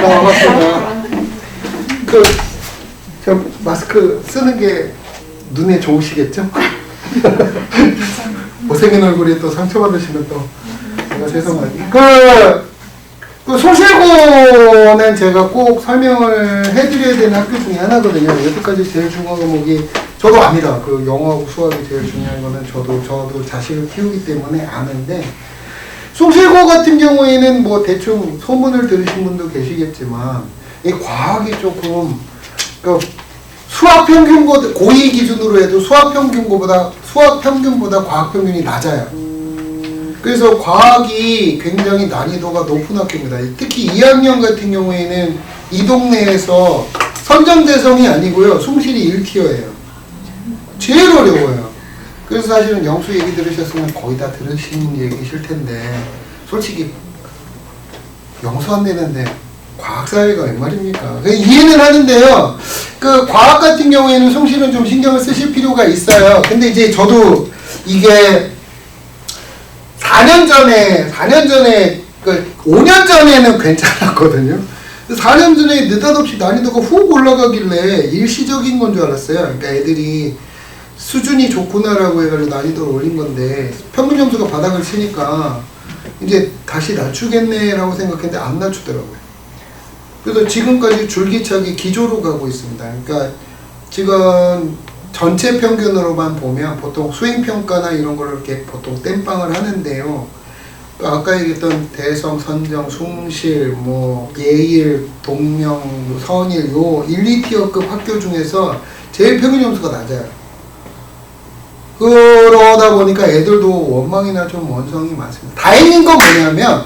반갑습니다. 저 마스크 쓰는 게 눈에 좋으시겠죠? 못생긴 얼굴이 또 상처받으시면 또 제가 죄송하게. 그 소실고는 제가 꼭 설명을 해드려야 되는 학교 중에 하나거든요. 여태까지 제일 중요한 과목이 저도 압니다. 그 영어하고 수학이 제일 중요한 거는 저도 자식을 키우기 때문에 아는데, 송실고 같은 경우에는 뭐 대충 소문을 들으신 분도 계시겠지만 이 과학이 조금 수학 평균보다 고2 기준으로 해도 수학 평균보다 과학 평균이 낮아요. 그래서 과학이 굉장히 난이도가 높은 학교입니다. 특히 2학년 같은 경우에는 이 동네에서 선정대성이 아니고요, 숭실이 1티어예요. 제일 어려워요. 그래서 사실은 영수 얘기 들으셨으면 거의 다 들으신 얘기실 텐데, 솔직히 영수 안 내는데 과학사회가 웬 말입니까? 이해는 하는데요, 그 과학 같은 경우에는 숭실은 좀 신경을 쓰실 필요가 있어요. 근데 이제 저도 이게 4년 전에 5년 전에는 괜찮았거든요. 4년 전에 느닷없이 난이도가 훅 올라가길래 일시적인 건 줄 알았어요. 그러니까 애들이 수준이 좋구나라고 해가지고 난이도를 올린 건데, 평균 점수가 바닥을 치니까 이제 다시 낮추겠네라고 생각했는데 안 낮추더라고요. 그래서 지금까지 줄기차게 기조로 가고 있습니다. 그러니까 지금 전체 평균으로만 보면 보통 수행평가나 이런 걸 이렇게 보통 땜빵을 하는데요. 아까 얘기했던 대성, 선정, 숭실, 뭐 예일, 동명, 선일, 요 1, 2티어급 학교 중에서 제일 평균 점수가 낮아요. 그러다 보니까 애들도 원망이나 좀 원성이 많습니다. 다행인 건 뭐냐면,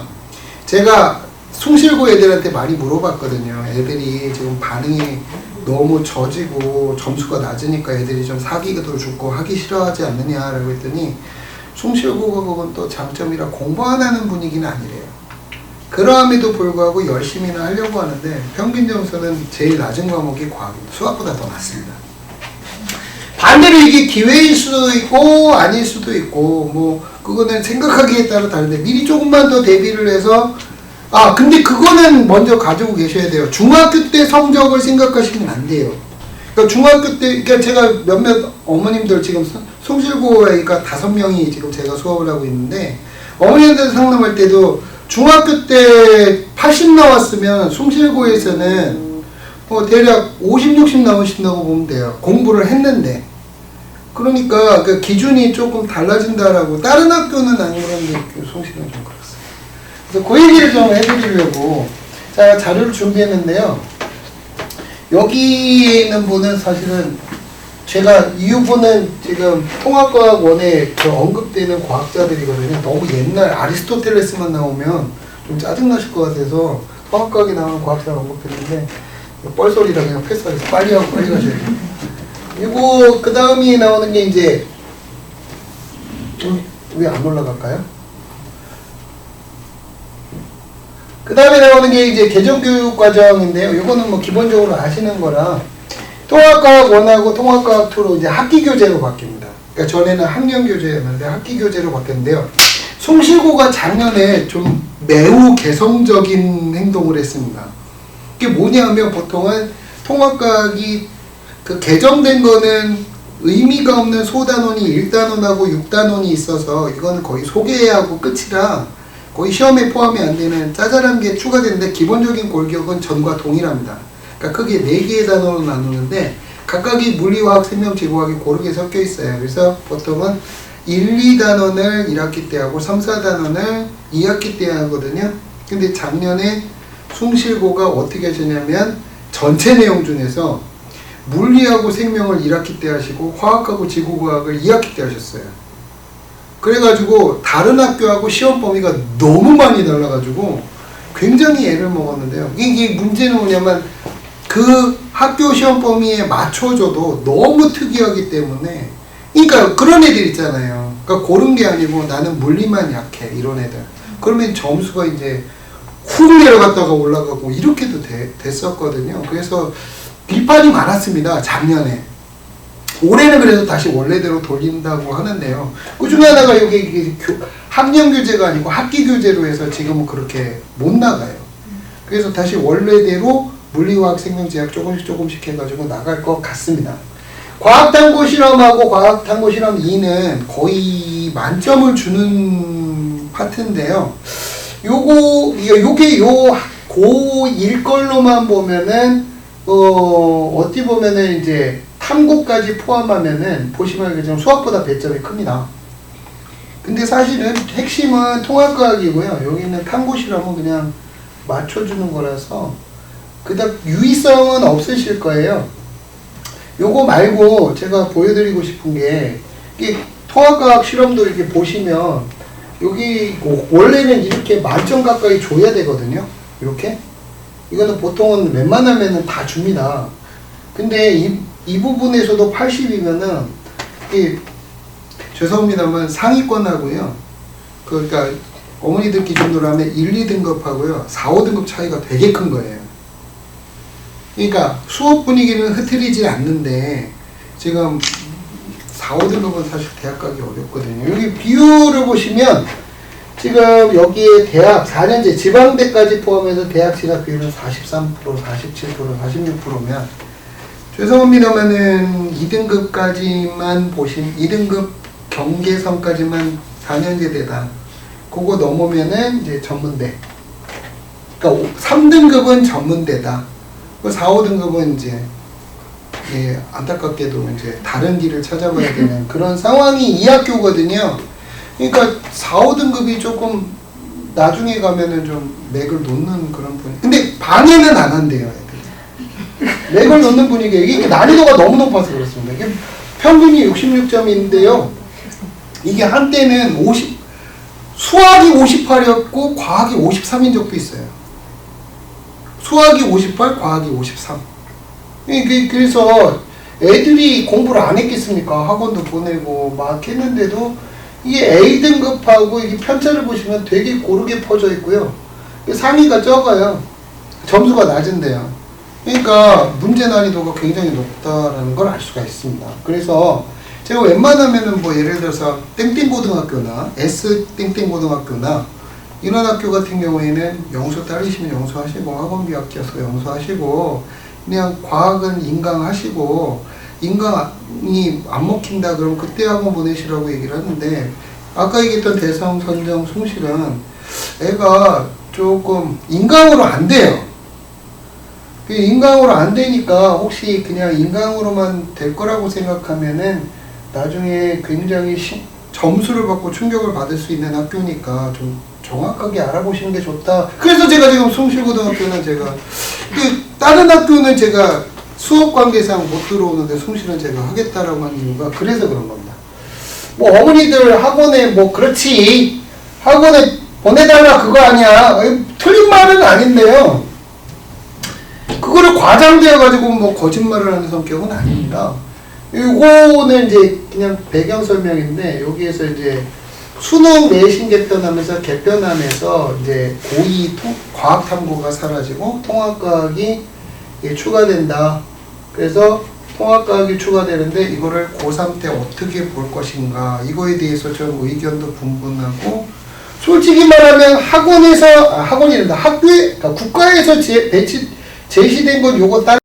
제가 숭실고 애들한테 많이 물어봤거든요. 애들이 지금 반응이 너무 저지고 점수가 낮으니까 애들이 좀 사기도 죽고 하기 싫어하지 않느냐라고 했더니, 숭실고가 그건 또 장점이라 공부 안 하는 분위기는 아니래요. 그럼에도 불구하고 열심히는 하려고 하는데 평균 점수는 제일 낮은 과목이 과학입니다. 수학보다 더 낮습니다. 반대로 이게 기회일 수도 있고 아닐 수도 있고, 뭐 그거는 생각하기에 따라 다른데, 미리 조금만 더 대비를 해서, 근데 그거는 먼저 가지고 계셔야 돼요. 중학교 때 성적을 생각하시면 안 돼요. 그러니까 중학교 때, 그러니까 제가 몇몇 어머님들 지금 숭실고 애가 5명이 지금 제가 수업을 하고 있는데, 어머님들 상담할 때도 중학교 때 80 나왔으면 숭실고에서는 대략 50, 60 나오신다고 보면 돼요. 공부를 했는데. 그러니까 그 기준이 조금 달라진다라고. 다른 학교는 안 그런데 숭실은 좀 그렇습니다. 그래서 그 얘기를 좀 해드리려고 제가 자료를 준비했는데요. 여기 있는 분은 사실은 제가 이 분은 지금 통합과학 원에 언급되는 과학자들이거든요. 너무 옛날 아리스토텔레스만 나오면 좀 짜증나실 것 같아서 통합과학에 나오는 과학자를 언급했는데, 뻘소리라 그냥 패스하겠어. 빨리 하고 빨리 가셔야 돼요. 그리고 그 다음이 나오는 게 이제 왜 안 올라갈까요? 그 다음에 나오는 게 이제 개정교육 과정인데요. 이거는 뭐 기본적으로 아시는 거라, 통합과학 1하고 통합과학 2로 이제 학기교재로 바뀝니다. 그러니까 전에는 학년교재였는데 학기교재로 바뀌었는데요. 숭실고가 작년에 좀 매우 개성적인 행동을 했습니다. 그게 뭐냐면, 보통은 통합과학이 그 개정된 거는 의미가 없는 소단원이 1단원하고 6단원이 있어서 이거는 거의 소개하고 끝이라 거의 시험에 포함이 안 되는 짜잘한 게 추가되는데, 기본적인 골격은 전과 동일합니다. 그러니까 크게 4개의 단원으로 나누는데 각각이 물리화학, 생명, 지구화학이 고르게 섞여 있어요. 그래서 보통은 1, 2단원을 1학기 때 하고 3, 4단원을 2학기 때 하거든요. 근데 작년에 숭실고가 어떻게 하셨냐면, 전체 내용 중에서 물리하고 생명을 1학기 때 하시고 화학하고 지구과학을 2학기 때 하셨어요. 그래가지고 다른 학교하고 시험 범위가 너무 많이 달라가지고 굉장히 애를 먹었는데요. 이게 문제는 뭐냐면, 그 학교 시험 범위에 맞춰줘도 너무 특이하기 때문에, 그러니까 그런 애들 있잖아요. 그러니까 고른 게 아니고 나는 물리만 약해, 이런 애들. 그러면 점수가 이제 훅 내려갔다가 올라가고 이렇게도 됐었거든요. 그래서 비판이 많았습니다, 작년에. 올해는 그래도 다시 원래대로 돌린다고 하는데요. 그 중에 하나가 여기 학년교재가 아니고 학기교재로 해서 지금은 그렇게 못 나가요. 그래서 다시 원래대로 물리화학 생명제약 조금씩 해가지고 나갈 것 같습니다. 과학탐구 실험하고 과학탐구 실험 2는 거의 만점을 주는 파트인데요. 요게 고1 걸로만 보면은, 어찌 보면은 이제 탐구까지 포함하면은 보시면 알겠지만 수학보다 배점이 큽니다. 근데 사실은 핵심은 통합과학이고요. 여기는 탐구 실험은 그냥 맞춰주는 거라서 그닥 유의성은 없으실 거예요. 요거 말고 제가 보여드리고 싶은 게, 이게 통합과학 실험도 이렇게 보시면 여기 원래는 이렇게 만점 가까이 줘야 되거든요. 이렇게. 이거는 보통은 웬만하면은 다 줍니다. 근데 이 부분에서도 80이면은 이게 죄송합니다만 상위권하고요. 그러니까 어머니들 기준으로 하면 1, 2등급하고요. 4, 5등급 차이가 되게 큰 거예요. 그러니까 수업 분위기는 흐트리지 않는데 지금 4, 5등급은 사실 대학 가기 어렵거든요. 여기 비율을 보시면 지금 여기에 대학 4년제 지방대까지 포함해서 대학 진학 비율은 43%, 47%, 46%면 죄송합니다만은 2등급까지만 2등급 경계선까지만 4년제 대다. 그거 넘으면은 이제 전문대. 그러니까 3등급은 전문대다. 4, 5등급은 이제 안타깝게도 이제 다른 길을 찾아봐야 되는 그런 상황이 이 학교거든요. 그러니까 4, 5등급이 조금 나중에 가면은 좀 맥을 놓는 그런 분위기. 근데 방해는 안 한대요, 애들이. 맥을 놓는 분위기예요. 이게 난이도가 너무 높아서 그렇습니다. 이게 평균이 66점인데요. 이게 한때는 수학이 58이었고 과학이 53인 적도 있어요. 수학이 58, 과학이 53. 그래서 애들이 공부를 안 했겠습니까? 학원도 보내고 막 했는데도 이게 A등급하고 이게 편차를 보시면 되게 고르게 퍼져 있고요. 상위가 적어요. 점수가 낮은데요. 그러니까 문제 난이도가 굉장히 높다라는 걸 알 수가 있습니다. 그래서 제가 웬만하면은 뭐 예를 들어서 땡땡고등학교나 S땡땡고등학교나 이런 학교 같은 경우에는 영수 따르시면 영수하시고 학원비 아껴서 영수하시고 그냥 과학은 인강하시고 인강이 안 먹힌다 그러면 그때 학원 보내시라고 얘기를 하는데 아까 얘기했던 대성, 선정, 숭실은 애가 조금 인강으로 안 돼요. 인강으로 안 되니까 혹시 그냥 인강으로만 될 거라고 생각하면은 나중에 굉장히 점수를 받고 충격을 받을 수 있는 학교니까 좀 정확하게 알아보시는 게 좋다. 그래서 제가 지금 숭실고등학교는 제가 다른 학교는 제가 수업 관계상 못 들어오는데 숭실은 제가 하겠다라고 한 이유가 그래서 그런 겁니다. 뭐 어머니들 학원에 뭐 그렇지 학원에 보내달라 그거 아니야. 틀린 말은 아닌데요. 그거를 과장되어 가지고 뭐 거짓말을 하는 성격은 아닙니다. 이거는 이제 그냥 배경 설명인데 여기에서 이제 수능 내신 개편하면서 이제 고2 과학 탐구가 사라지고 통합과학이 추가된다. 그래서 통합과학이 추가되는데 이거를 고3 때 어떻게 볼 것인가 이거에 대해서 좀 의견도 분분하고 솔직히 말하면 학원이란다 학교에 그러니까 국가에서 제시된 건 요거 따